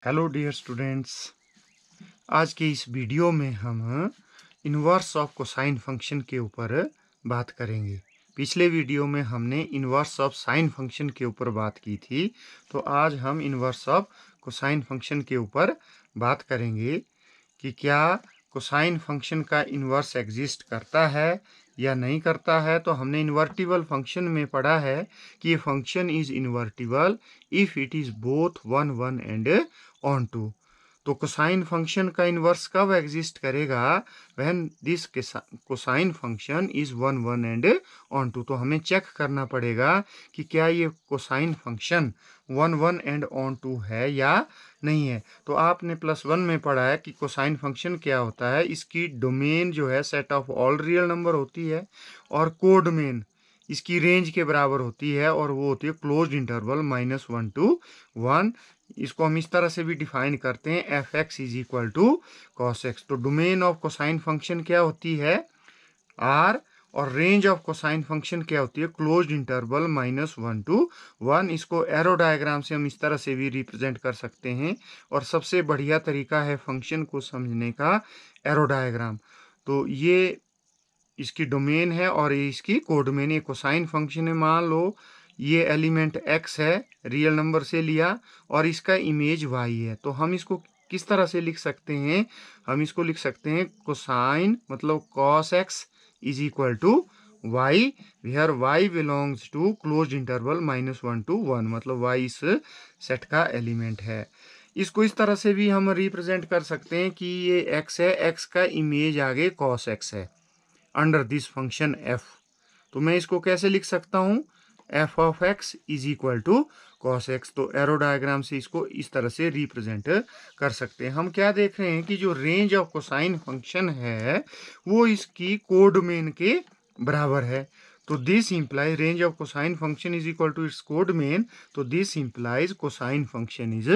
Hello dear students. आज के इस वीडियो में हम इन्वर्स ऑफ कोसाइन फंक्शन के ऊपर बात करेंगे। पिछले वीडियो में हमने इन्वर्स ऑफ साइन फंक्शन के ऊपर बात की थी, तो आज हम इन्वर्स ऑफ कोसाइन फंक्शन के ऊपर बात करेंगे कि क्या कोसाइन फंक्शन का इन्वर्स एग्जिस्ट करता है या नहीं करता है। तो हमने इन्वर्टिबल फंक्शन में पढ़ा है कि ये function is invertible if it is both one one and onto. तो कोसाइन फंक्शन का इन्वर्स कब एग्जिस्ट करेगा? When this cosine function is one one and onto. तो हमें चेक करना पड़ेगा कि क्या ये cosine function one one and onto है या नहीं है। तो आपने +1 में पढ़ा है कि कोसाइन फंक्शन क्या होता है। इसकी डोमेन जो है set of all real number होती है और कोडोमेन इसकी रेंज के बराबर होती है और वो होती है क्लोज्ड इंटरवल -1 to 1। इसको हम इस तरह से भी डिफाइन करते हैं, f x is equal to cos x. तो डोमेन ऑफ कोसाइन फंक्शन क्या होती है? आर। और रेंज ऑफ कोसाइन फंक्शन क्या होती है? Closed interval -1 to 1। इसको एरो डायग्राम से हम इस तरह से भी रिप्रेजेंट कर सकते हैं और सबसे बढ़िया तरीका है फंक्शन को समझने का एरो डायग्राम। तो ये इसकी डोमेन है और ये इसकी कोडोमेन। ये कोसाइन फंक्शन है। मान लो ये एलिमेंट x है, रियल नंबर से लिया, और इसका इमेज y है। तो हम इसको किस तरह से लिख सकते हैं? हम इसको लिख सकते हैं कोसाइन मतलब cos x is equal to y, where y belongs to close interval -1 to 1, मतलब y इस सेट का एलिमेंट है। इसको इस तरह से भी हम रिप्रेजेंट कर सकते हैं कि ये x है, x का इमेज आगे cos x है अंडर दिस फंक्शन f। तो मैं इसको कैसे लिख सकता हूँ? f of x is equal to cos x. तो एरो डायग्राम से इसको इस तरह से रिप्रेजेंट कर सकते हैं। हम क्या देख रहे हैं कि जो रेंज ऑफ कोसाइन फंक्शन है वो इसकी कोडोमेन के बराबर है। तो this implies range of cosine function is equal to its codomain. तो this implies cosine function is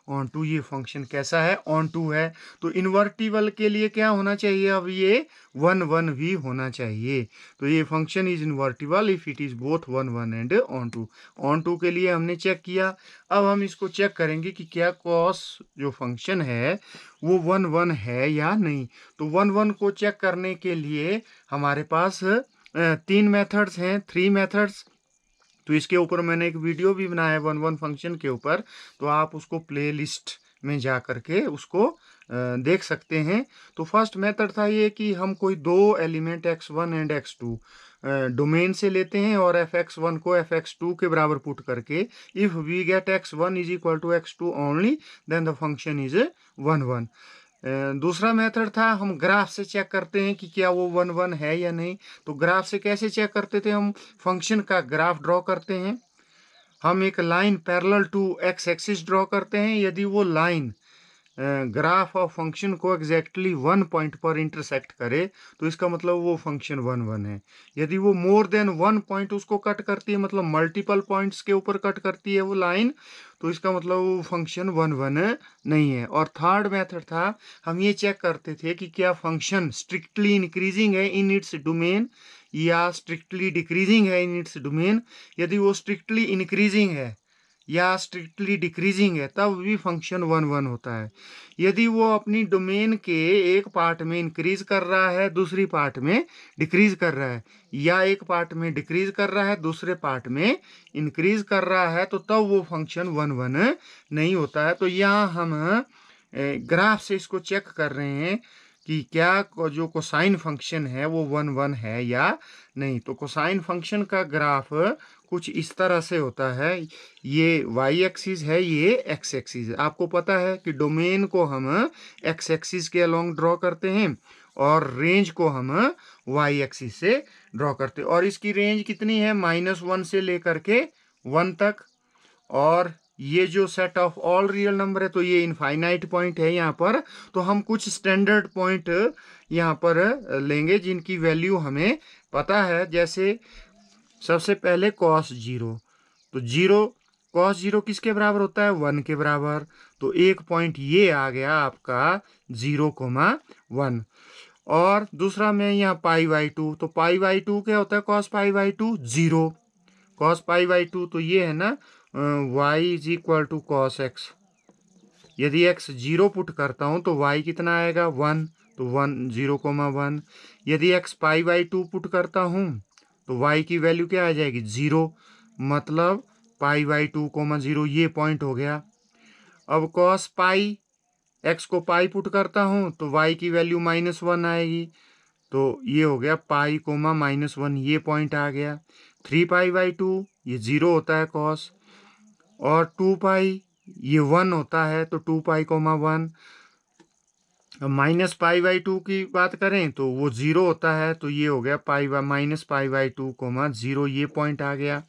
onto. ये फंक्शन कैसा है? ऑन टू है। तो इन्वर्टिबल के लिए क्या होना चाहिए? अब ये वन वन भी होना चाहिए। तो ये function is invertible if it is both one one and onto. Onto के लिए हमने चेक किया। अब हम इसको चेक करेंगे कि क्या कॉस जो फंक्शन है वो वन वन है या नहीं। तो वन वन को चेक करने के लिए हमारे पास 3 मेथड्स हैं, 3 मेथड्स। तो इसके ऊपर मैंने एक वीडियो भी बनाया है वन वन फंक्शन के ऊपर, तो आप उसको प्ले लिस्ट में जा करके उसको देख सकते हैं। तो फर्स्ट मेथड था ये कि हम कोई दो element x1 and x2 domain से लेते हैं और fx1 को fx2 के बराबर पुट करके if we get x1 is equal to x2 only then the function is one one. दूसरा मेथड था हम ग्राफ से चेक करते हैं कि क्या वो वन वन है या नहीं। तो ग्राफ से कैसे चेक करते थे? हम फंक्शन का ग्राफ ड्रॉ करते हैं। हम एक line parallel to x axis draw करते हैं। यदि वो लाइन ग्राफ ऑफ फंक्शन को एग्जैक्टली 1 पॉइंट पर इंटरसेक्ट करे तो इसका मतलब वो फंक्शन वन वन है। यदि वो मोर देन 1 पॉइंट उसको कट करती है, मतलब मल्टीपल पॉइंट्स के ऊपर कट करती है वो लाइन, तो इसका मतलब वो फंक्शन वन वन नहीं है। और थर्ड मेथड था हम ये चेक करते थे कि क्या फंक्शन स्ट्रिक्टली इंक्रीजिंग है इन इट्स डोमेन या स्ट्रिक्टली डिक्रीजिंग है इन इट्स डोमेन। यदि वो स्ट्रिक्टली इंक्रीजिंग है या स्ट्रिक्टली डिक्रीजिंग है तब भी फंक्शन वन वन होता है। यदि वो अपनी डोमेन के एक पार्ट में इंक्रीज कर रहा है, दूसरी पार्ट में डिक्रीज कर रहा है, या एक पार्ट में डिक्रीज कर रहा है, दूसरे पार्ट में इंक्रीज कर रहा है, तो तब वो फंक्शन वन वन नहीं होता है। तो यहाँ हम ग्राफ से इसको चेक कर रहे हैं कि क्या जो कोसाइन फंक्शन है वो वन वन है या नहीं। तो कोसाइन फंक्शन का ग्राफ कुछ इस तरह से होता है। ये y एक्सिस है, ये x एक्सिस है। आपको पता है कि डोमेन को हम x एक्सिस के अलोंग ड्रॉ करते हैं और रेंज को हम y एक्सिस से ड्रॉ करते हैं। और इसकी रेंज कितनी है? -1 से लेकर के 1 तक। और ये जो set of all real number है तो ये इनफाइनाइट पॉइंट है यहाँ पर। तो हम कुछ स्टैंडर्ड पॉइंट यहाँ पर लेंगे जिनकी वैल्यू हमें पता है। जैसे सबसे पहले cos 0। तो cos 0 किसके बराबर होता है? 1 के बराबर। तो एक पॉइंट ये आ गया आपका 0,1। और दूसरा में यहाँ π/2। तो π/2 क्या होता है? cos π/2 0। cos π/2 तो ये है ना y is equal to cos x। यदि x 0 पुट करता हूँ तो y कितना आएगा 1, तो 1 0,1। यदि x पाई बाई 2 पुट करता हूँ तो y की वैल्यू क्या आ जाएगी 0, मतलब पाई बाई 2,0, ये पॉइंट हो गया। अब कॉस पाई, x को पाई पुट करता हूँ तो y की वैल्यू -1 आएगी, तो ये हो गया पाई कोमा -1, ये पॉइंट आ गया। 3 पाई बाई 2 ये 0 होता है कॉस, और 2 पाई ये 1 होता है, तो 2 पाई कोमा 1। अब माइनस पाई बाई 2 की बात करें तो वो 0 होता है, तो ये हो गया pi by minus pi by 2 comma 0, ये पॉइंट आ गया।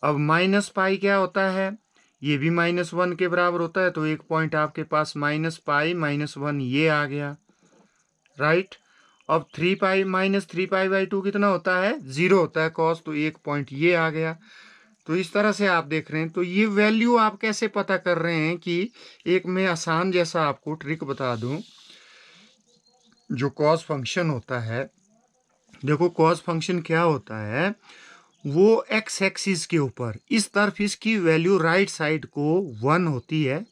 अब माइनस पाई क्या होता है, ये भी -1 के बराबर होता है, तो एक पॉइंट आपके पास माइनस पाई -1 ये आ गया, राइट। अब 3 पाई -3 पाई बाई 2 कितना होता है 0 होता है कॉस, तो एक पॉइंट ये आ गया। तो इस तरह से आप देख रहे हैं। तो ये वैल्यू आप कैसे पता कर रहे हैं कि एक मैं आसान जैसा आपको ट्रिक बता दूं। जो कॉस फंक्शन होता है, देखो कॉस फंक्शन क्या होता है, वो एक्स एक्सिस के ऊपर इस तरफ इसकी वैल्यू राइट साइड को 1 होती है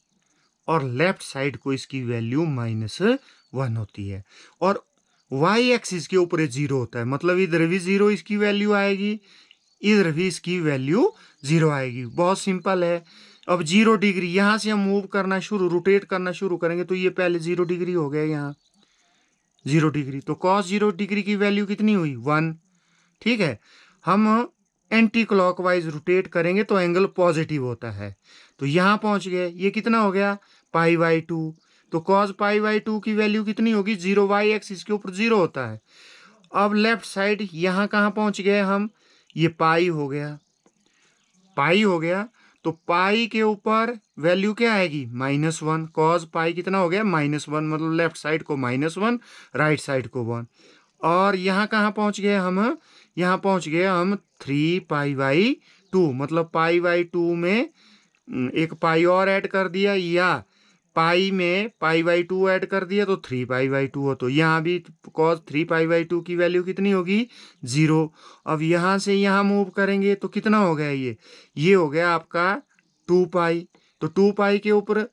और लेफ्ट साइड को इसकी वैल्यू -1 होती है, और वाई एक्सिस के ऊपर 0 होता है, मतलब इधर भी 0 इसकी वैल्यू आएगी, इधर भी इसकी वैल्यू 0 आएगी। बहुत सिंपल है। अब 0 डिग्री यहाँ से हम मूव करना शुरू, रोटेट करना शुरू करेंगे तो ये पहले 0 डिग्री हो गया, यहाँ 0 डिग्री, तो cos 0 डिग्री की वैल्यू कितनी हुई 1। ठीक है, हम एंटी क्लॉकवाइज रोटेट करेंगे तो एंगल पॉजिटिव होता है, तो यहाँ पहुंच गए, ये कितना हो गया पाई बाई 2, तो cos पाई बाई 2 की वैल्यू कितनी होगी 0, वाई एक्सिस के ऊपर 0 होता है। अब लेफ्ट साइड यहाँ कहाँ पहुंच गए हम, ये पाई हो गया, पाई हो गया, तो पाई के ऊपर वैल्यू क्या आएगी -1, कॉज पाई कितना हो गया -1, मतलब लेफ्ट साइड को -1, राइट साइड को 1। और यहाँ कहाँ पहुँच गए हम, यहाँ पहुँच गए हम 3 पाई बाई 2, मतलब पाई बाई 2 में एक पाई और ऐड कर दिया, या पाई में पाई बाई 2 ऐड कर दिया तो 3 पाई बाई 2 हो, तो यहाँ भी कॉस 3 पाई बाई 2 की वैल्यू कितनी होगी 0। अब यहाँ से यहाँ मूव करेंगे तो कितना हो गया, ये हो गया आपका 2 पाई, तो 2 पाई के ऊपर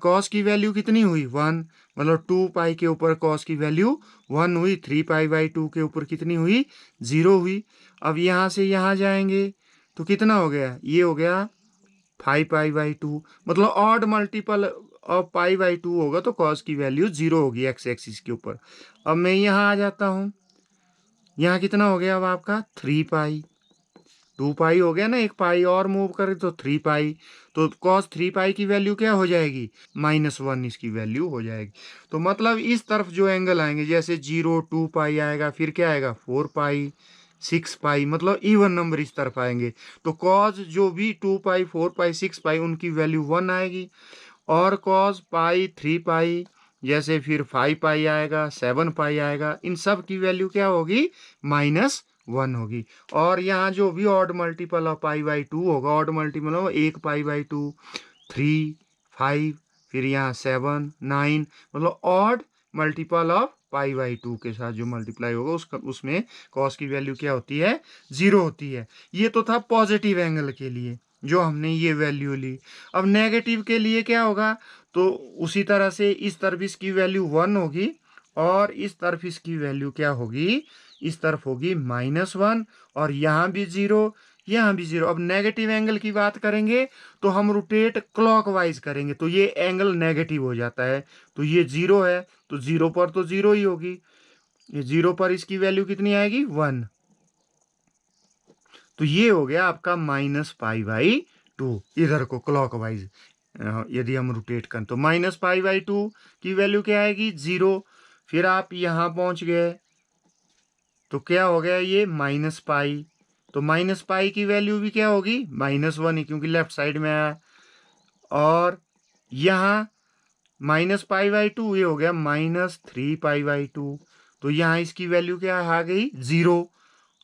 कॉस की वैल्यू कितनी हुई 1, मतलब 2 पाई के ऊपर कॉस की वैल्यू 1 हुई, 3 पाई बाई 2 के ऊपर कितनी हुई 0 हुई। अब यहाँ से यहाँ जाएंगे तो कितना हो गया, ये हो गया 5 पाई बाई 2, मतलब odd multiple of pi by 2 होगा तो कॉस की वैल्यू 0 होगी एक्स एक्सिस के ऊपर। अब मैं यहाँ आ जाता हूँ, यहाँ कितना हो गया अब आपका 3 पाई, 2 पाई हो गया ना, एक पाई और मूव करें तो 3 पाई, तो कॉस 3 पाई की वैल्यू क्या हो जाएगी -1 इसकी वैल्यू हो जाएगी। तो मतलब इस तरफ जो एंगल आएंगे जैसे 0, 2 पाई आएगा, फिर क्या आएगा 4 पाई, 6 पाई, मतलब इवन नंबर इस तरफ आएंगे, तो कॉस जो भी 2 पाई, 4 पाई, 6 पाई उनकी वैल्यू 1 आएगी, और कॉस पाई, 3 पाई, जैसे फिर 5 पाई आएगा, 7 पाई आएगा, इन सब की वैल्यू क्या होगी -1 होगी। और यहाँ जो भी odd multiple of pi by 2 होगा, ऑड मल्टीपल हो 1 पाई बाई 2, 3, 5, फिर यहाँ 7, 9, मतलब odd multiple of pi by 2 के साथ जो मल्टीप्लाई होगा उसमें कॉस की वैल्यू क्या होती है 0 होती है। ये तो था पॉजिटिव एंगल के लिए जो हमने ये वैल्यू ली। अब नेगेटिव के लिए क्या होगा, तो उसी तरह से इस तरफ इसकी वैल्यू 1 होगी और इस तरफ इसकी वैल्यू क्या होगी, इस तरफ होगी -1, और यहाँ भी 0, यहाँ भी 0। अब नेगेटिव एंगल की बात करेंगे तो हम रोटेट क्लॉकवाइज करेंगे तो ये एंगल नेगेटिव हो जाता है, तो ये 0 है तो 0 पर तो 0 ही होगी, ये 0 पर इसकी वैल्यू कितनी आएगी 1, तो ये हो गया आपका -पाई/2। इधर को क्लॉकवाइज यदि हम रोटेट करें तो -पाई/2 की वैल्यू क्या आएगी 0। फिर आप यहाँ पहुँच गए तो क्या हो गया ये -पाई, तो -पाई की वैल्यू भी क्या होगी -1 ही, क्योंकि लेफ्ट साइड में आया। और यहाँ -पाई/2 ये हो गया -3 पाई/2, तो यहाँ इसकी वैल्यू क्या आ गई 0।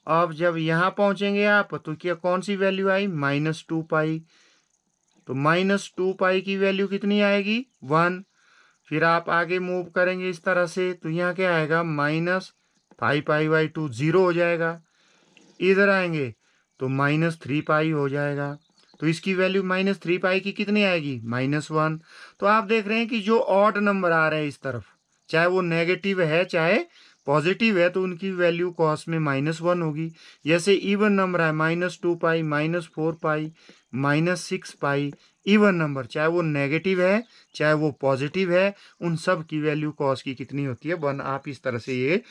अब जब यहाँ पहुँचेंगे आप तो क्या कौन सी वैल्यू आई -2 पाई, तो -2 पाई की वैल्यू कितनी आएगी 1। फिर आप आगे मूव करेंगे इस तरह से तो यहाँ क्या आएगा -5 पाई/2 0 हो जाएगा। इधर आएंगे तो -3 पाई हो जाएगा। तो इसकी वैल्यू -3 पाई की कितनी आएगी, -1। तो आप देख रहे हैं कि जो ऑड नंबर आ रहे हैं इस तरफ, चाहे वो नेगेटिव है चाहे पॉजिटिव है, तो उनकी वैल्यू कॉस में -1 होगी। जैसे इवन नंबर है -2 पाई, -4 पाई, -6 पाई, इवन नंबर चाहे वो नेगेटिव है चाहे वो पॉजिटिव है, उन सब की वैल्यू कॉस की कितनी होती है, 1। आप इस तरह से ये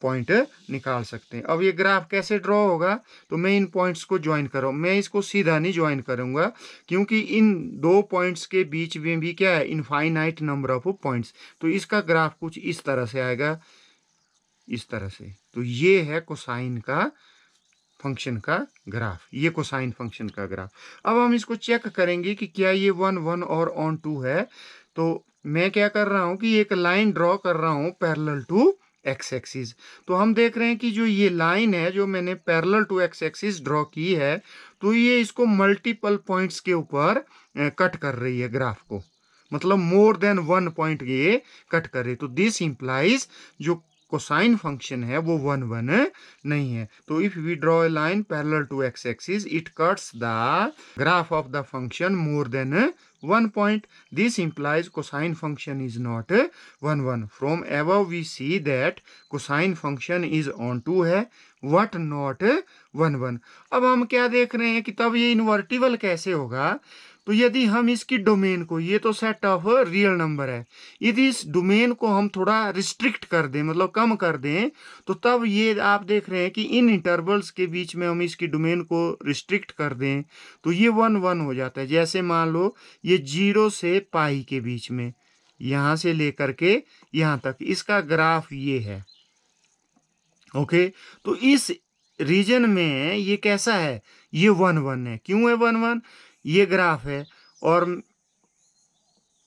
पॉइंट निकाल सकते हैं। अब ये ग्राफ कैसे ड्रॉ होगा, तो मैं इन पॉइंट्स को ज्वाइन करूँ, मैं इसको सीधा नहीं ज्वाइन करूँगा, क्योंकि इन दो पॉइंट्स के बीच में भी क्या है, इनफाइनाइट नंबर ऑफ पॉइंट्स। तो इसका ग्राफ कुछ इस तरह से आएगा, इस तरह से। तो ये है कोसाइन का फंक्शन का ग्राफ, ये कोसाइन फंक्शन का ग्राफ। अब हम इसको चेक करेंगे कि क्या ये 1 1 और ऑन 2 है। तो मैं क्या कर रहा हूं कि एक लाइन ड्रॉ कर रहा हूं पैरेलल टू एक्स एक्सिस। तो हम देख रहे हैं कि जो ये लाइन है जो मैंने parallel to x axis draw की है, तो ये इसको मल्टीपल पॉइंट्स के ऊपर कट कर रही है ग्राफ को, मतलब मोर देन 1 पॉइंट ये कट कर रही है। तो दिस इंप्लाइज जो कोसाइन फंक्शन है वो 1 1 नहीं है। तो if we draw a line parallel to x axis, it cuts the graph of the function more than 1 point. This implies cosine function is not 1 1। From above we see that cosine function is onto है, but not 1 1। अब हम क्या देख रहे हैं कि तब ये इन्वर्टिबल कैसे होगा। तो यदि हम इसकी डोमेन को, ये तो सेट ऑफ रियल नंबर है, यदि इस डोमेन को हम थोड़ा रिस्ट्रिक्ट कर दें, मतलब कम कर दें, तो तब ये आप देख रहे हैं कि इन इंटरवल्स के बीच में हम इसकी डोमेन को रिस्ट्रिक्ट कर दें तो ये 1 1 हो जाता है। जैसे मान लो ये 0 से पाई के बीच में, यहाँ से लेकर के यहाँ तक इसका ग्राफ ये है। ओके, तो इस रीजन में ये कैसा है, ये 1 1 है। क्यों है 1 1? ये ग्राफ है और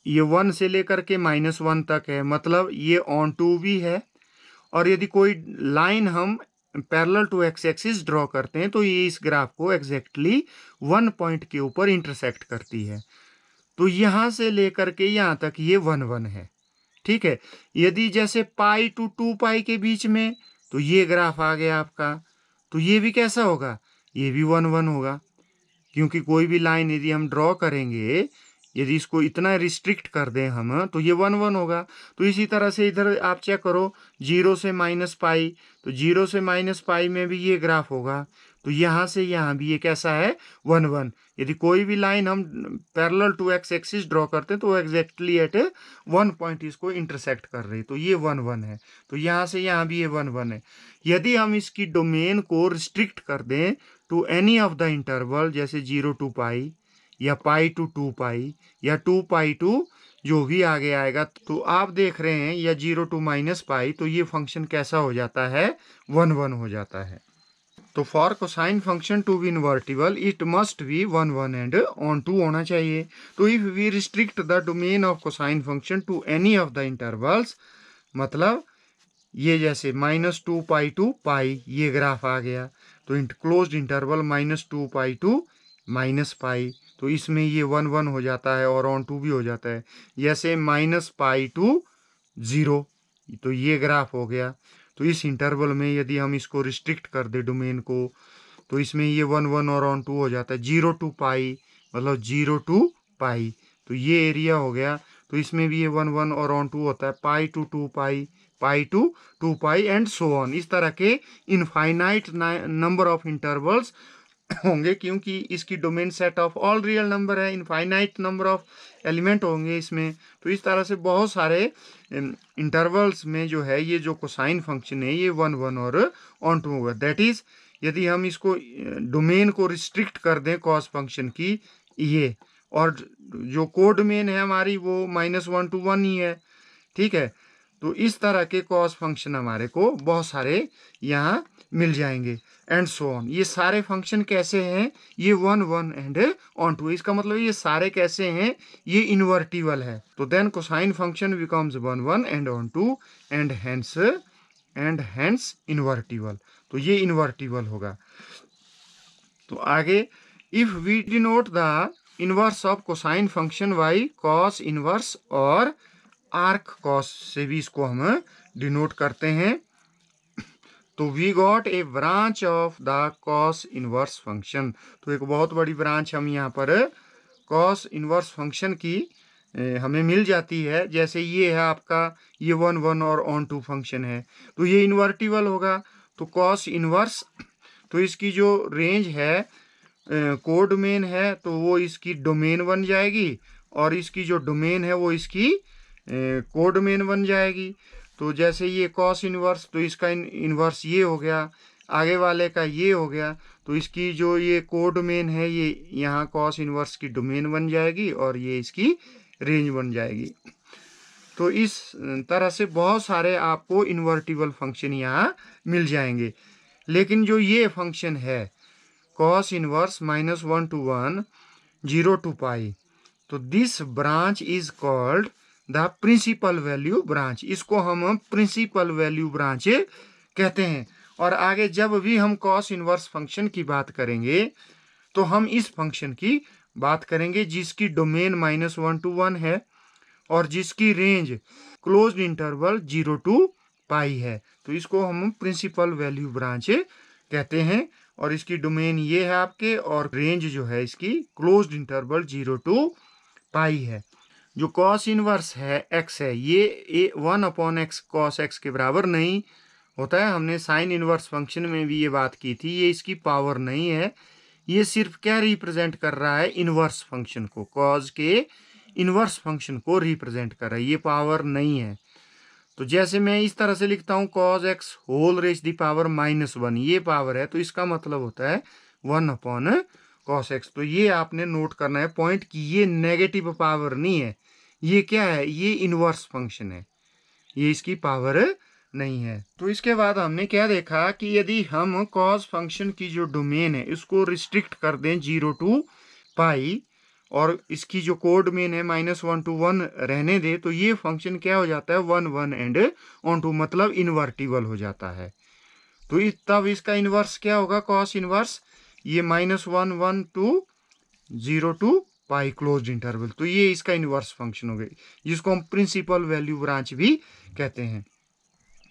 ये 1 से लेकर के -1 तक है, मतलब ये ऑन टू भी है। और यदि कोई लाइन हम parallel to x axis draw करते हैं तो ये इस ग्राफ को एग्जैक्टली 1 पॉइंट के ऊपर इंटरसेक्ट करती है। तो यहाँ से लेकर के यहाँ तक ये 1 1 है। ठीक है, यदि जैसे पाई टू 2 पाई के बीच में, तो ये ग्राफ आ गया आपका, तो ये भी कैसा होगा, ये भी 1 1 होगा। क्योंकि कोई भी लाइन यदि हम ड्रॉ करेंगे, यदि इसको इतना रिस्ट्रिक्ट कर दें हम, तो ये 1 1 होगा। तो इसी तरह से इधर आप चेक करो, 0 से -पाई, तो 0 से -पाई में भी ये ग्राफ होगा। तो यहाँ से यहाँ भी ये कैसा है, 1 1। यदि कोई भी लाइन हम parallel to x axis draw करते हैं तो एग्जैक्टली एट 1 पॉइंट इसको इंटरसेक्ट कर रही है, तो ये 1 1 है। तो यहाँ से यहाँ भी ये 1 1 है। यदि हम इसकी डोमेन को रिस्ट्रिक्ट कर दें to any of the interval, जैसे 0 to पाई या पाई टू 2 पाई या 2 पाई टू जो भी आगे आएगा, तो आप देख रहे हैं या 0 to -पाई, तो ये फंक्शन कैसा हो जाता है, 1 1 हो जाता है। तो for cosine function to be invertible it must be 1 1 and onto होना चाहिए। तो if we restrict the domain of cosine function to any of the intervals, मतलब ये जैसे -2 पाई टू पाई ये ग्राफ आ गया, तो क्लोज्ड इंटरवल -2 पाई टू -पाई, तो इसमें ये 1 1 हो जाता है और ऑन टू भी हो जाता है। जैसे -पाई टू 0, तो ये ग्राफ हो गया। तो इस इंटरवल में यदि हम इसको रिस्ट्रिक्ट कर दे डोमेन को, तो इसमें ये 1 1 और ऑन टू हो जाता है। 0 to पाई मतलब 0 to पाई, तो ये एरिया हो गया। तो इसमें भी ये 1 1 और ऑन टू होता है। Pi to 2 pi, pi to 2 pi and so on. इस तरह के इनफाइनाइट नंबर ऑफ इंटरवल्स होंगे, क्योंकि इसकी domain set of all real number है, इनफाइनाइट नंबर ऑफ एलिमेंट होंगे इसमें। तो इस तरह से बहुत सारे इंटरवल्स में जो है ये जो कोसाइन फंक्शन है ये 1 1 और ऑन टू होगा। दैट इज यदि हम इसको डोमेन को रिस्ट्रिक्ट कर दें कॉस फंक्शन की, ये और जो कोडोमेन है हमारी वो -1 to 1 ही है। ठीक है, तो इस तरह के कॉस फंक्शन हमारे को बहुत सारे यहाँ मिल जाएंगे एंड सो ऑन। ये सारे फंक्शन कैसे हैं, ये 1 1 एंड ऑन टू। इसका मतलब ये सारे कैसे हैं, ये इन्वर्टिबल है। तो then cosine function becomes 1 1 and onto and hence invertible. तो ये इन्वर्टिबल होगा। तो आगे, if we denote the inverse of cosine function by cos inverse और आर्क कॉस से भी इसको हम डिनोट करते हैं। तो we got a branch of the cos inverse function. तो एक बहुत बड़ी ब्रांच हम यहाँ पर कॉस इनवर्स फंक्शन की हमें मिल जाती है। जैसे ये है आपका, ये 1 1 और ऑन टू फंक्शन है, तो ये इन्वर्टिबल होगा। तो कॉस इनवर्स, तो इसकी जो रेंज है कोडोमेन है, तो वो इसकी डोमेन बन जाएगी, और इसकी जो डोमेन है वो इसकी कोडोमेन बन जाएगी। तो जैसे ये कॉस इनवर्स, तो इसका इनवर्स ये हो गया, आगे वाले का ये हो गया, तो इसकी जो ये कोडोमेन है ये यहाँ कॉस इनवर्स की डोमेन बन जाएगी और ये इसकी रेंज बन जाएगी। तो इस तरह से बहुत सारे आपको इन्वर्टिबल फंक्शन यहाँ मिल जाएंगे। लेकिन जो ये फंक्शन है cos inverse -1 to 1 0 to pi, तो this branch is called the principal value branch. इसको हम प्रिंसिपल वैल्यू ब्रांच कहते हैं। और आगे जब भी हम cos इनवर्स फंक्शन की बात करेंगे तो हम इस फंक्शन की बात करेंगे जिसकी डोमेन -1 to 1 है और जिसकी रेंज क्लोज्ड इंटरवल 0 to पाई है। तो इसको हम प्रिंसिपल वैल्यू ब्रांच कहते हैं। और इसकी डोमेन ये है आपके, और रेंज जो है इसकी क्लोज्ड इंटरवल 0 to पाई है। जो कॉस इनवर्स है x है, ये 1/x cos x के बराबर नहीं होता है। हमने साइन इनवर्स फंक्शन में भी ये बात की थी। ये इसकी पावर नहीं है, ये सिर्फ क्या रिप्रेजेंट कर रहा है, इनवर्स फंक्शन को, कॉज के इनवर्स फंक्शन को रिप्रेजेंट कर रहा है, ये पावर नहीं है। तो जैसे मैं इस तरह से लिखता हूँ cos x whole raise the power -1, ये पावर है, तो इसका मतलब होता है 1/cos x। तो ये आपने नोट करना है पॉइंट कि ये नेगेटिव पावर नहीं है, ये क्या है, ये इनवर्स फंक्शन है, ये इसकी पावर नहीं है। तो इसके बाद हमने क्या देखा कि यदि हम cos फंक्शन की जो डोमेन है इसको रिस्ट्रिक्ट कर दें 0 to पाई, और इसकी जो कोड मेन है -1 to 1 रहने दे, तो ये फंक्शन क्या हो जाता है, 1 1 एंड ऑन टू, मतलब इन्वर्टिबल हो जाता है। तो तब इसका इनवर्स क्या होगा, कॉस इनवर्स, ये -1 1 to 0 to pi closed interval. तो ये इसका इनवर्स फंक्शन हो गई, जिसको हम प्रिंसिपल वैल्यू ब्रांच भी कहते हैं।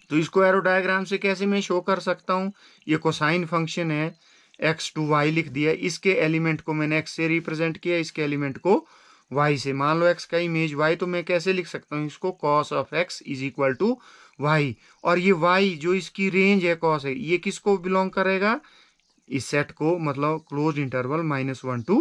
तो इसको एरो डायग्राम से कैसे मैं शो कर सकता हूँ, ये कोसाइन फंक्शन है, x to y लिख दिया, इसके एलिमेंट को मैंने x से रिप्रेजेंट किया, इसके एलिमेंट को y से। मान लो x का इमेज y, तो मैं कैसे लिख सकता हूँ इसको, cos of x is equal to y। और ये y जो इसकी रेंज है cos है, ये किसको बिलोंग करेगा, इस सेट को, मतलब क्लोज इंटरवल -1 to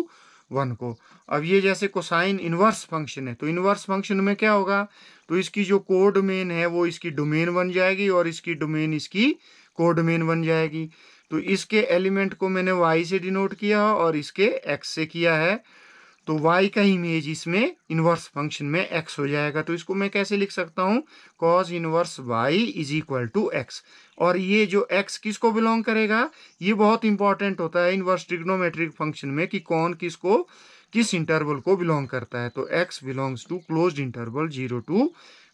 1 को। अब ये जैसे कोसाइन इनवर्स फंक्शन है, तो इनवर्स फंक्शन में क्या होगा, तो इसकी जो कोडोमेन है वो इसकी डोमेन बन जाएगी और इसकी डोमेन इसकी कोडोमेन बन जाएगी। तो इसके एलिमेंट को मैंने y से डिनोट किया और इसके x से किया है, तो y का इमेज इसमें इनवर्स फंक्शन में x हो जाएगा। तो इसको मैं कैसे लिख सकता हूँ, cos inverse y is equal to x। और ये जो x किसको बिलोंग करेगा, ये बहुत इंपॉर्टेंट होता है इनवर्स ट्रिग्नोमेट्रिक फंक्शन में कि कौन किसको किस इंटरवल को बिलोंग करता है। तो x belongs to closed interval 0 to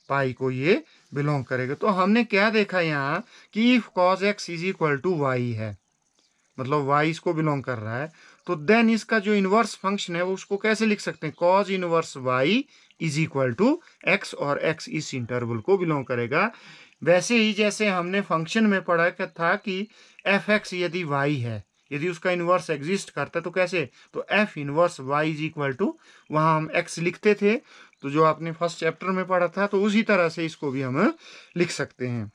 pi को ये बिलोंग करेगा। तो हमने क्या देखा यहाँ कि इफ cos x is equal to y है, मतलब y इसको बिलोंग कर रहा है, तो देन इसका जो इनवर्स फंक्शन है उसको कैसे लिख सकते हैं, cos inverse y is equal to x, और x इस इंटरवल को बिलोंग करेगा। वैसे ही जैसे हमने फंक्शन में पढ़ा था कि f(x) यदि y है, यदि उसका इनवर्स एग्जिस्ट करता है, तो कैसे, तो f inverse y is equal to, वहाँ हम x लिखते थे, तो जो आपने फर्स्ट चैप्टर में पढ़ा था, तो उसी तरह से इसको भी हम लिख सकते हैं।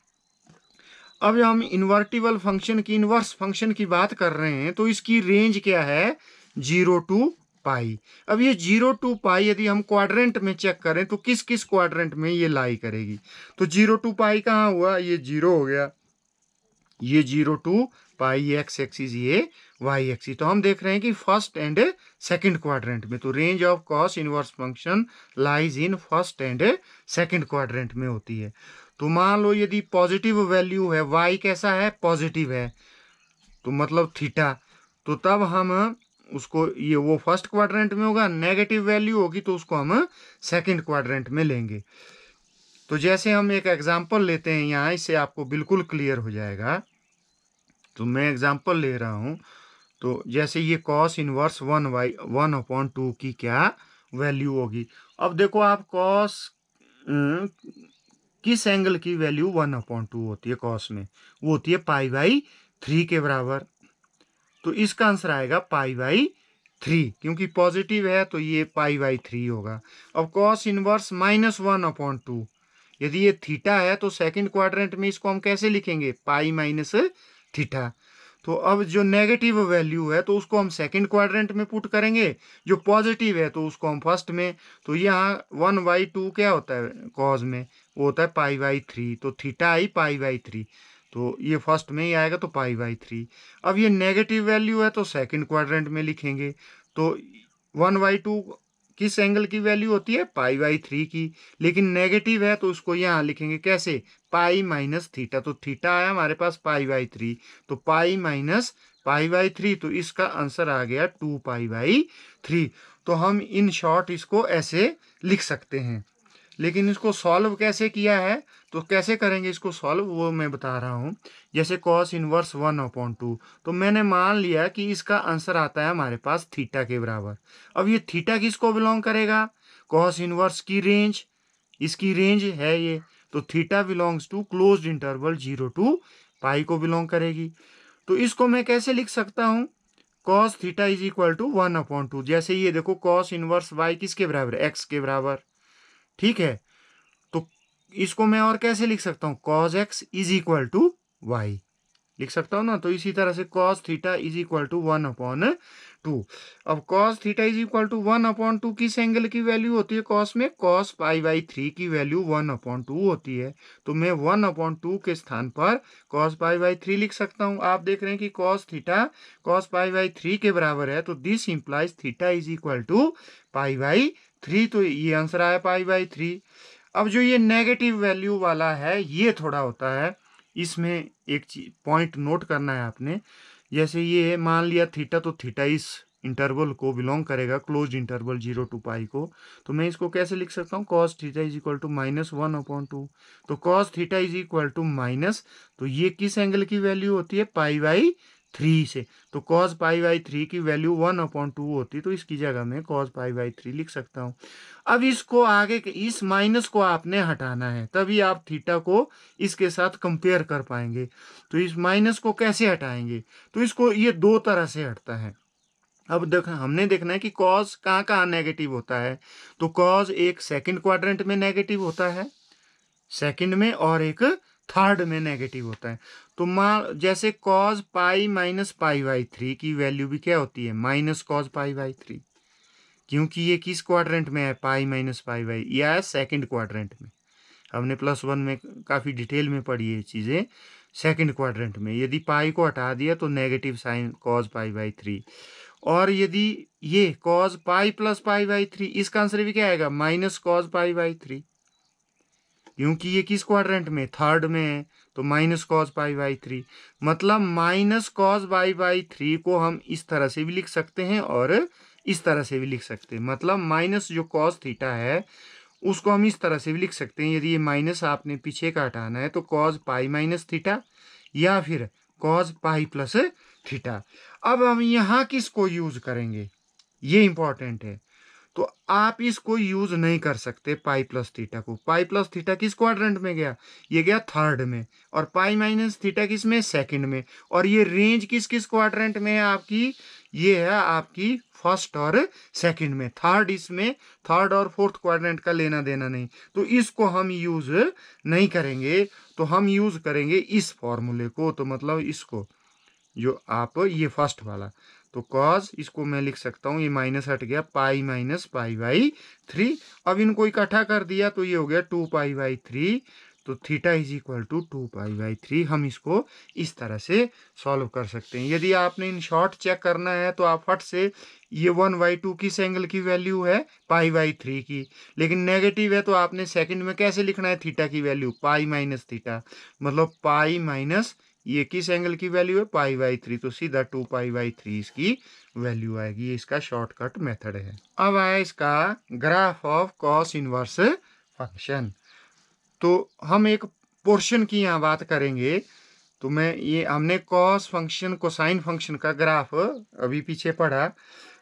अब हम इन्वर्टिबल फंक्शन की इनवर्स फंक्शन की बात कर रहे हैं, तो इसकी रेंज क्या है, 0 to पाई। अब ये 0 to पाई यदि हम क्वाड्रेंट में चेक करें तो किस किस क्वाड्रेंट में ये लाई करेगी, तो 0 to पाई कहाँ हुआ, ये 0 हो गया, ये 0 to पाई एक्स एक्सिस, ये वाई एक्सिस। तो हम देख रहे हैं कि फर्स्ट एंड सेकंड क्वाड्रेंट में, तो range of cos inverse function lies in first and second quadrant में होती है। तो मान लो यदि पॉजिटिव वैल्यू है, y कैसा है, पॉजिटिव है, तो मतलब थीटा, तो तब हम उसको, ये वो फर्स्ट क्वाड्रेंट में होगा, नेगेटिव वैल्यू होगी तो उसको हम सेकंड क्वाड्रेंट में लेंगे। तो जैसे हम एक एग्जांपल लेते हैं यहाँ, इससे आपको बिल्कुल क्लियर हो जाएगा। तो मैं एग्जांपल ले रहा हूँ, तो जैसे ये cos इनवर्स 1/2 की क्या वैल्यू होगी। अब देखो आप cos किस एंगल की वैल्यू 1/2 होती है कॉस में, वो होती है π/3 के बराबर। तो इसका आंसर आएगा π/3, क्योंकि पॉजिटिव है तो ये π/3 होगा। अब कॉस इनवर्स -1/2, यदि ये थीटा है तो सेकंड क्वाड्रेंट में इसको हम कैसे लिखेंगे, पाई माइनस थीटा। तो अब जो नेगेटिव वैल्यू है तो उसको हम सेकंड क्वाड्रेंट में पुट करेंगे, जो पॉजिटिव है तो उसको हम फर्स्ट में। तो यहाँ 1/2 क्या होता है कॉज में, वो होता है π/3, तो थीटा आई π/3, तो ये फर्स्ट में ही आएगा तो π/3। अब ये नेगेटिव वैल्यू है तो सेकंड क्वाड्रेंट में लिखेंगे। तो 1/2 किस एंगल की वैल्यू होती है, π/3 की, लेकिन नेगेटिव है तो उसको यहाँ लिखेंगे कैसे, पाई माइनस थीटा। तो थीटा आया हमारे पास π/3, तो पाई माइनस π/3, तो इसका आंसर आ गया 2π/3। तो हम इन शॉर्ट इसको ऐसे लिख सकते हैं। लेकिन इसको सॉल्व कैसे किया है, तो कैसे करेंगे इसको सॉल्व वो मैं बता रहा हूँ। जैसे कॉस इनवर्स 1/2, तो मैंने मान लिया कि इसका आंसर आता है हमारे पास थीटा के बराबर। अब ये थीटा किसको बिलोंग करेगा, कॉस इनवर्स की रेंज, इसकी रेंज है ये, तो theta belongs to closed interval 0 to pi को बिलोंग करेगी। तो इसको मैं कैसे लिख सकता हूँ, cos theta is equal to 1/2। जैसे ये देखो कॉस इनवर्स वाई किसके बराबर, एक्स के बराबर, ठीक है। तो इसको मैं और कैसे लिख सकता हूँ, cos x is equal to y लिख सकता हूँ ना। तो इसी तरह से cos theta is equal to 1/2। अब cos theta is equal to 1/2 किस एंगल की वैल्यू होती है कॉस में, कॉस π/3 की वैल्यू 1/2 होती है। तो मैं 1/2 के स्थान पर कॉस π/3 लिख सकता हूँ। आप देख रहे हैं कि कॉस थीटा कॉस π/3 के बराबर है, तो this implies theta is equal to π/3, तो ये आंसर आया π/3। अब जो ये नेगेटिव वैल्यू वाला है ये थोड़ा होता है, इसमें एक पॉइंट नोट करना है आपने। जैसे ये मान लिया थीटा, तो थीटा इस इंटरवल को बिलोंग करेगा, क्लोज इंटरवल 0 to पाई को। तो मैं इसको कैसे लिख सकता हूँ, cos theta is equal to -1/2। तो cos theta is equal to minus, तो ये किस एंगल की वैल्यू होती है, π/3 से। तो कॉस π/3 की वैल्यू 1/2 होती है, तो इसकी जगह में कॉस π/3 लिख सकता हूँ। अब इसको आगे इस माइनस को आपने हटाना है, तभी आप थीटा को इसके साथ कंपेयर कर पाएंगे। तो इस माइनस को कैसे हटाएंगे, तो इसको ये दो तरह से हटता है। अब हमने देखना है कि कॉस कहाँ कहाँ नेगेटिव होता है। तो कॉस एक सेकंड क्वाड्रेंट में नेगेटिव होता है, सेकंड में, और एक थर्ड में नेगेटिव होता है। तो मान जैसे कॉस पाई माइनस π/3 की वैल्यू भी क्या होती है, माइनस कॉस π/3, क्योंकि ये किस क्वाड्रेंट में है, पाई माइनस π/, या सेकंड क्वाड्रेंट में। हमने +1 में काफ़ी डिटेल में पढ़ी ये चीज़ें। सेकंड क्वाड्रेंट में यदि पाई को हटा दिया तो नेगेटिव साइन कॉस π/3, और यदि ये कॉस पाई प्लस π/3, इसका आंसर भी क्या आएगा, माइनस कॉस π/3, क्योंकि ये किस क्वाड्रेंट में, थर्ड में है, तो माइनस कॉस π/3। मतलब माइनस कॉस π/3 को हम इस तरह से भी लिख सकते हैं और इस तरह से भी लिख सकते हैं। मतलब माइनस जो कॉस थीटा है उसको हम इस तरह से भी लिख सकते हैं, यदि ये माइनस आपने पीछे का हटाना है तो कॉस पाई माइनस थीटा, या फिर कॉस पाई प्लस थीटा। अब हम यहाँ किसको यूज करेंगे, ये इंपॉर्टेंट है। तो आप इसको यूज नहीं कर सकते पाई प्लस थीटा को। पाई प्लस थीटा किस क्वाड्रेंट में गया, ये गया थर्ड में, और पाई माइनस थीटा किस में, सेकंड में। और ये रेंज किस किस क्वाड्रेंट में है आपकी, ये है आपकी फर्स्ट और सेकंड में। थर्ड इसमें, थर्ड और फोर्थ क्वाड्रेंट का लेना देना नहीं, तो इसको हम यूज नहीं करेंगे। तो हम यूज करेंगे इस फॉर्मूले को, तो मतलब इसको, जो आप ये फर्स्ट वाला, तो कॉस इसको मैं लिख सकता हूँ, ये माइनस हट गया, पाई माइनस π/3। अब इनको इकट्ठा कर दिया तो ये हो गया 2π/3। तो थीटा इज इक्वल टू 2π/3। हम इसको इस तरह से सॉल्व कर सकते हैं। यदि आपने इन शॉर्ट चेक करना है तो आप फट से, ये 1/2 किस एंगल की वैल्यू है, π/3 की, लेकिन नेगेटिव है तो आपने सेकंड में कैसे लिखना है, थीटा की वैल्यू पाई माइनस थीटा, मतलब पाई माइनस ये किस एंगल की वैल्यू है, π/3, तो सीधा 2π/3 इसकी वैल्यू आएगी। ये इसका शॉर्टकट मेथड है। अब आया इसका graph of cos inverse function. तो हम एक पोर्शन की यहाँ बात करेंगे। तो मैं ये हमने कॉस फंक्शन कोसाइन फंक्शन का ग्राफ अभी पीछे पढ़ा,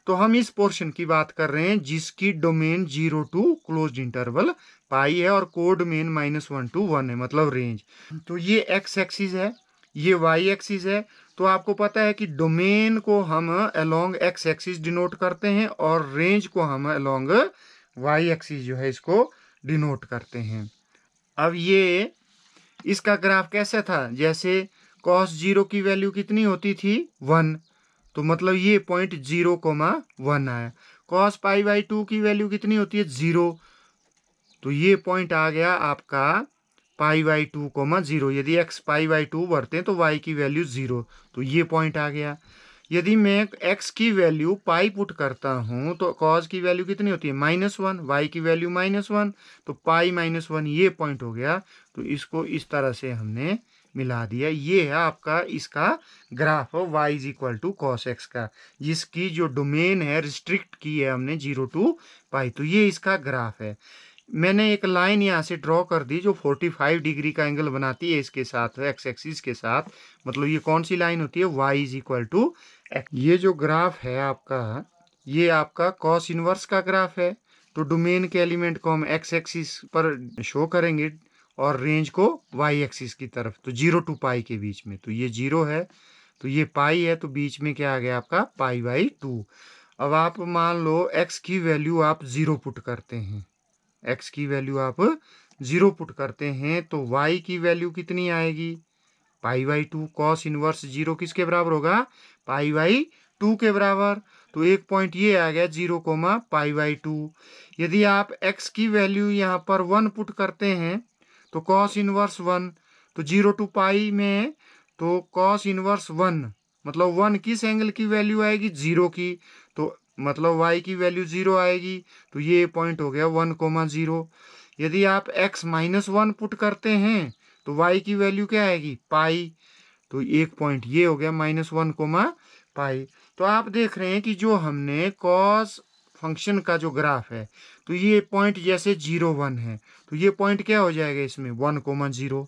तो हम इस पोर्शन की बात कर रहे हैं जिसकी डोमेन 0 to क्लोज्ड इंटरवल पाई है और कोड मेन -1 to 1 है, मतलब रेंज। तो ये एक्स एक्सिस है, ये वाई एक्सिस है। तो आपको पता है कि डोमेन को हम अलोंग एक्स एक्सिस डिनोट करते हैं और रेंज को हम अलोंग वाई एक्सिस जो है इसको डिनोट करते हैं। अब ये इसका ग्राफ कैसा था, जैसे cos 0 की वैल्यू कितनी होती थी 1, तो मतलब ये पॉइंट 0,1 आया। cos π/2 की वैल्यू कितनी होती है 0, तो ये पॉइंट आ गया आपका π/2,0। यदि x π/2 बढ़ते हैं तो y की वैल्यू 0, तो ये पॉइंट आ गया। यदि मैं x की वैल्यू पाई पुट करता हूँ तो cos की वैल्यू कितनी होती है -1, y की वैल्यू -1, तो π-1 ये पॉइंट हो गया। तो इसको इस तरह से हमने मिला दिया। ये है आपका इसका ग्राफ y = cos x का, जिसकी जो डोमेन है रिस्ट्रिक्ट की है हमने 0 to π। तो ये इसका ग्राफ है। मैंने एक लाइन यहाँ से ड्रॉ कर दी जो 45 डिग्री का एंगल बनाती है इसके साथ, एक्स एक्सिस के साथ। मतलब ये कौन सी लाइन होती है, y = x। ये जो ग्राफ है आपका, ये आपका कॉस इनवर्स का ग्राफ है। तो डोमेन के एलिमेंट को हम एक्स एक्सिस पर शो करेंगे और रेंज को वाई एक्सिस की तरफ, तो 0 to π के बीच में। तो ये 0 है, तो ये पाई है, तो बीच में क्या आ गया आपका π/2। अब आप मान लो x की वैल्यू आप 0 पुट करते हैं, x की वैल्यू आप 0 पुट करते हैं, तो y की वैल्यू कितनी आएगी π/2। कॉस इनवर्स 0 किसके बराबर होगा, π/2 के बराबर। तो एक पॉइंट ये आ गया 0,π/2। यदि आप x की वैल्यू यहाँ पर 1 पुट करते हैं तो कॉस इनवर्स 1, तो 0 to π में तो कॉस इनवर्स 1, मतलब 1 किस एंगल की वैल्यू आएगी 0 की, तो मतलब y की वैल्यू 0 आएगी। तो ये पॉइंट हो गया 1,0। यदि आप x -1 पुट करते हैं तो y की वैल्यू क्या आएगी पाई, तो एक पॉइंट ये हो गया -1,π। तो आप देख रहे हैं कि जो हमने कॉस फंक्शन का जो ग्राफ है, तो ये पॉइंट जैसे 0 1 है, तो ये पॉइंट क्या हो जाएगा इसमें 1,0।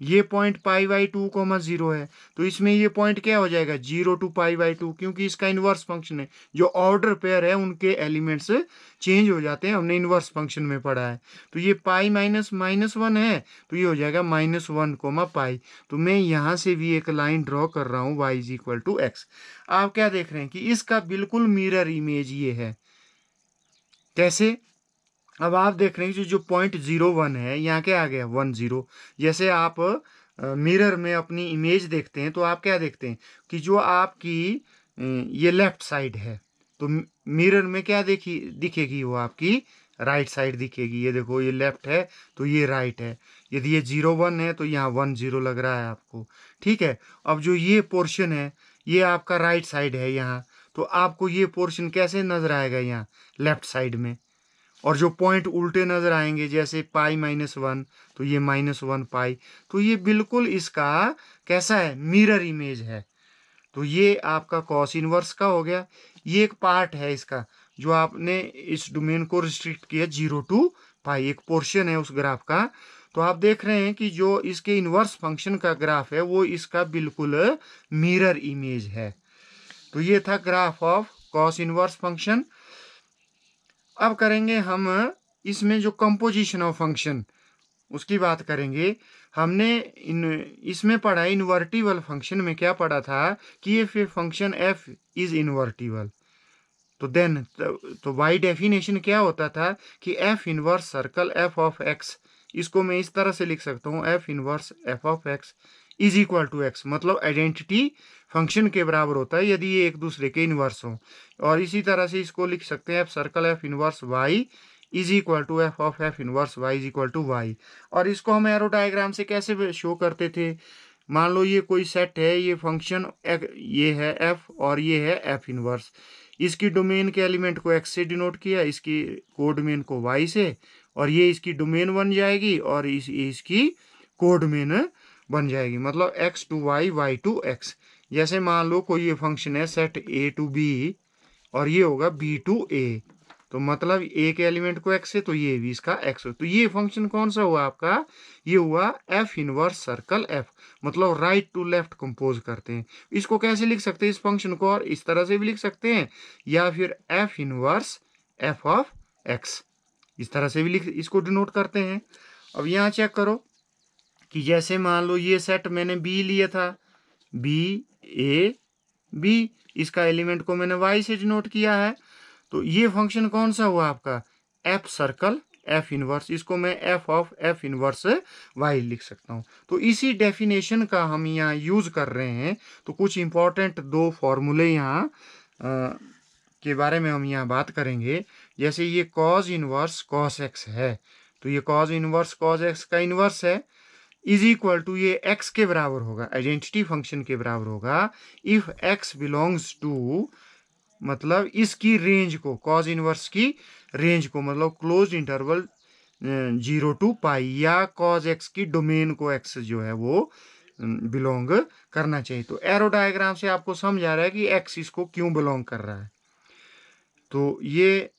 ये पॉइंट π/2,0 है, तो इसमें ये पॉइंट क्या हो जाएगा 0 to π/2, क्योंकि इसका इन्वर्स फंक्शन है। जो ऑर्डर पेयर है उनके एलिमेंट्स चेंज हो जाते हैं, हमने इन्वर्स फंक्शन में पढ़ा है। तो ये π-1 है, तो ये हो जाएगा -1,π। तो मैं यहाँ से भी एक लाइन ड्रॉ कर रहा हूँ y = x। आप क्या देख रहे हैं कि इसका बिल्कुल मिरर इमेज ये है। कैसे, अब आप देख रहे हैं जो पॉइंट 0 1 है, यहाँ क्या आ गया 1 0। जैसे आप मिरर में अपनी इमेज देखते हैं तो आप क्या देखते हैं कि जो आपकी ये लेफ्ट साइड है, तो मिरर में क्या दिखेगी वो आपकी राइट साइड दिखेगी। ये देखो ये लेफ्ट है तो ये राइट है। यदि ये 0 1 है तो यहाँ 1 0 लग रहा है आपको, ठीक है। अब जो ये पोर्शन है ये आपका राइट साइड है यहाँ, तो आपको ये पोर्शन कैसे नजर आएगा यहाँ लेफ्ट साइड में। और जो पॉइंट उल्टे नजर आएंगे जैसे π-1, तो ये -1π। तो ये बिल्कुल इसका कैसा है मिरर इमेज है। तो ये आपका कॉस इनवर्स का हो गया। ये एक पार्ट है इसका जो आपने इस डोमेन को रिस्ट्रिक्ट किया 0 to π, एक पोर्शन है उस ग्राफ का। तो आप देख रहे हैं कि जो इसके इनवर्स फंक्शन का ग्राफ है वो इसका बिल्कुल मिरर इमेज है। तो ये था graph of cos inverse function. अब करेंगे हम इसमें जो कंपोजिशन ऑफ फंक्शन उसकी बात करेंगे। हमने इसमें पढ़ा इन्वर्टिबल फंक्शन में क्या पढ़ा था कि ये फंक्शन f इज इन्वर्टिबल, तो देन तो बाई डेफिनेशन क्या होता था कि f inverse circle f of x, इसको मैं इस तरह से लिख सकता हूँ f inverse f of x is equal to x, मतलब आइडेंटिटी फंक्शन के बराबर होता है यदि ये एक दूसरे के इन्वर्स हो। और इसी तरह से इसको लिख सकते हैं f circle f inverse y is equal to f of f inverse y is equal to y। और इसको हम एरो डायग्राम से कैसे शो करते थे, मान लो ये कोई सेट है, ये फंक्शन ये है f और ये है f इनवर्स। इसकी डोमेन के एलिमेंट को x से डिनोट किया, इसकी कोडोमेन को y से, और ये इसकी डोमेन बन जाएगी और इसकी कोडोमेन बन जाएगी, मतलब x to y y to x। जैसे मान लो कोई ये फंक्शन है सेट a to b और ये होगा b to a, तो मतलब a के एलिमेंट को x से, तो ये भी इसका x हो। तो ये फंक्शन कौन सा हुआ आपका, ये हुआ f इनवर्स सर्कल f, मतलब राइट टू लेफ्ट कंपोज करते हैं। इसको कैसे लिख सकते हैं इस फंक्शन को, और इस तरह से भी लिख सकते हैं, या फिर f inverse f of x। इस तरह से भी इसको डिनोट करते हैं। अब यहाँ चेक करो कि जैसे मान लो ये सेट मैंने बी लिया था, बी ए बी, इसका एलिमेंट को मैंने वाई से डिनोट किया है। तो ये फंक्शन कौन सा हुआ आपका, एफ सर्कल एफ इनवर्स, इसको मैं f of f inverse y लिख सकता हूँ। तो इसी डेफिनेशन का हम यहाँ यूज कर रहे हैं। तो कुछ इंपॉर्टेंट दो फॉर्मूले यहाँ के बारे में हम यहाँ बात करेंगे। जैसे ये कॉज इनवर्स कॉस एक्स है, तो ये कॉज इनवर्स कॉस एक्स का इनवर्स है, इज इक्वल टू ये एक्स के बराबर होगा, आइडेंटिटी फंक्शन के बराबर होगा इफ एक्स बिलोंग्स टू, मतलब इसकी रेंज को, कॉज इनवर्स की रेंज को, मतलब क्लोज इंटरवल 0 टू पाई, या कॉज एक्स की डोमेन को एक्स जो है वो बिलोंग करना चाहिए। तो एरो डायग्राम से आपको समझ आ रहा है कि एक्स इसको क्यों बिलोंग कर रहा है। तो ये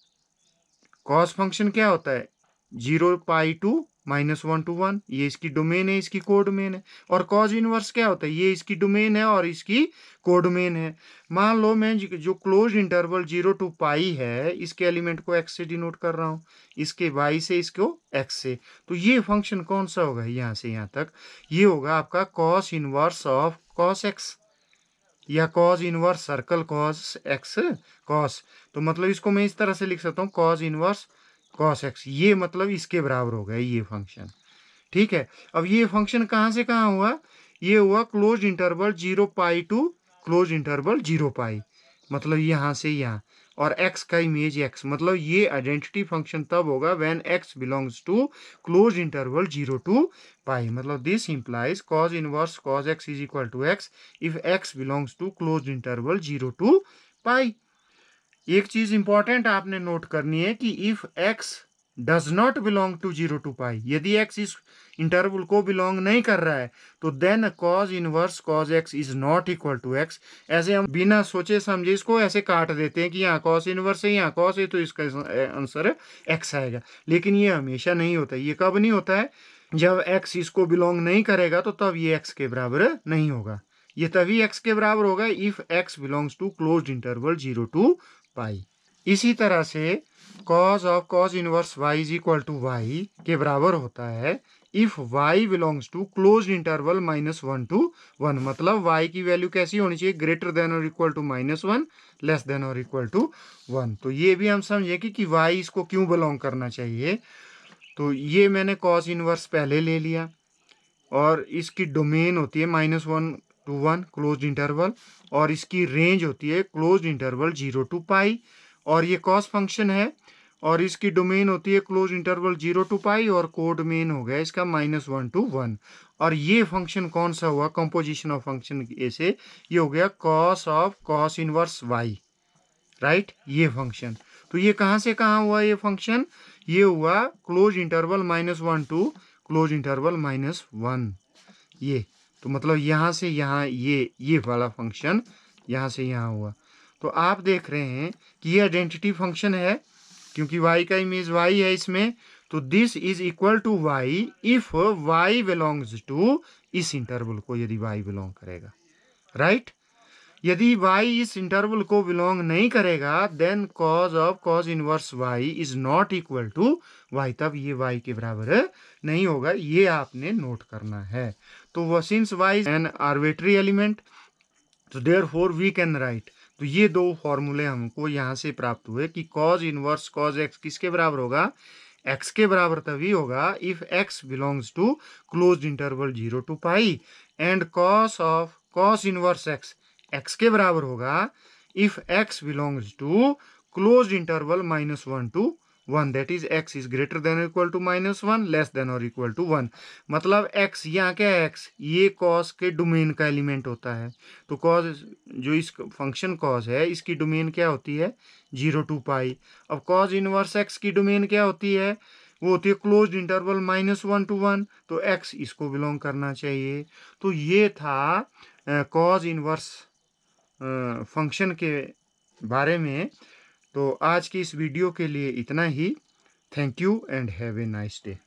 कॉस फंक्शन क्या होता है, 0 पाई टू -1 to 1, ये इसकी डोमेन है, इसकी कोडोमेन है। और कॉज इनवर्स क्या होता है, ये इसकी डोमेन है और इसकी कोडोमेन है। मान लो मैं जो क्लोज इंटरवल 0 टू पाई है, इसके एलिमेंट को एक्स से डिनोट कर रहा हूँ, इसके वाई से, इसको एक्स से। तो ये फंक्शन कौन सा होगा, यहाँ से यहाँ तक ये होगा आपका cos inverse of cos x, या cos inverse circle cos x cos. तो मतलब इसको मैं इस तरह से लिख सकता हूँ, कॉज इनवर्स कॉस एक्स, ये मतलब इसके बराबर हो गया ये फंक्शन। ठीक है, अब ये फंक्शन कहाँ से कहाँ हुआ, ये हुआ close interval 0 pi to close interval 0 pi, मतलब यहाँ से यहाँ, और x का इमेज x, मतलब ये आइडेंटिटी फंक्शन तब होगा when x belongs to close interval 0 to pi, मतलब this implies cos inverse cos x is equal to x if x belongs to close interval 0 to pi. एक चीज important आपने note करनी है कि if x does not belong to 0 to pi, यदि x इस interval को बिलोंग नहीं कर रहा है, तो then cos inverse cos x is not equal to x। ऐसे हम बिना सोचे समझे इसको ऐसे काट देते हैं कि यहाँ cos इनवर्स है, यहाँ cos है, तो इसका आंसर x आएगा। लेकिन ये हमेशा नहीं होता है। ये कब नहीं होता है, जब x इसको बिलोंग नहीं करेगा तो तब ये x के बराबर नहीं होगा। ये तभी x के बराबर होगा if x belongs to closed interval 0 to pi. इसी तरह से cos of cos inverse y is equal to y के बराबर होता है if y belongs to closed interval -1 to 1, मतलब y की वैल्यू कैसी होनी चाहिए, ग्रेटर देन और इक्वल टू -1, लेस देन और इक्वल टू 1। तो ये भी हम समझे कि y इसको क्यों बिलोंग करना चाहिए। तो ये मैंने cos इनवर्स पहले ले लिया, और इसकी डोमेन होती है -1 to 1 क्लोज इंटरवल, और इसकी रेंज होती है क्लोज इंटरवल 0 टू पाई, और ये कॉस फंक्शन है, और इसकी डोमेन होती है क्लोज इंटरवल 0 टू पाई, और कोड मेन हो गया इसका -1 to 1। और ये फंक्शन कौन सा हुआ, कंपोजिशन ऑफ फंक्शन ऐसे ये हो गया cos of cos inverse y, right, ये फंक्शन। तो ये कहाँ से कहाँ हुआ ये फंक्शन, ये हुआ close interval -1 to close interval -1, ये। तो मतलब यहाँ से यहाँ ये वाला फंक्शन यहाँ से यहाँ हुआ। तो आप देख रहे हैं कि ये आइडेंटिटी फंक्शन है, क्योंकि y का इमेज y है इसमें। तो this is equal to y if y belongs to इस इंटरवल को, यदि y बिलोंग करेगा, राइट। यदि y इस इंटरवल को बिलोंग नहीं करेगा, then cos of cos inverse y is not equal to y, तब ये y के बराबर नहीं होगा, ये आपने नोट करना है। तो since y is an arbitrary element, तो देयरफॉर वी कैन राइट। तो ये दो फॉर्मूले हमको यहाँ से प्राप्त हुए कि cos इनवर्स cos x किसके बराबर होगा, x के बराबर तभी होगा if x belongs to closed interval 0 to pi, and cos of cos inverse x के बराबर होगा if x belongs to closed interval -1 to 1, that is x is greater than equal to -1, less than और equal to 1। मतलब x यहाँ क्या है, x ये cos के डोमेन का एलिमेंट होता है। तो cos जो इस फंक्शन cos है, इसकी डोमेन क्या होती है, 0 टू पाई। अब cos इनवर्स x की डोमेन क्या होती है, वो होती है क्लोज्ड इंटरवल -1 टू 1, तो x इसको बिलोंग करना चाहिए। तो ये था cos इनवर्स फंक्शन के बारे में। तो आज की इस वीडियो के लिए इतना ही। Thank you and have a nice day.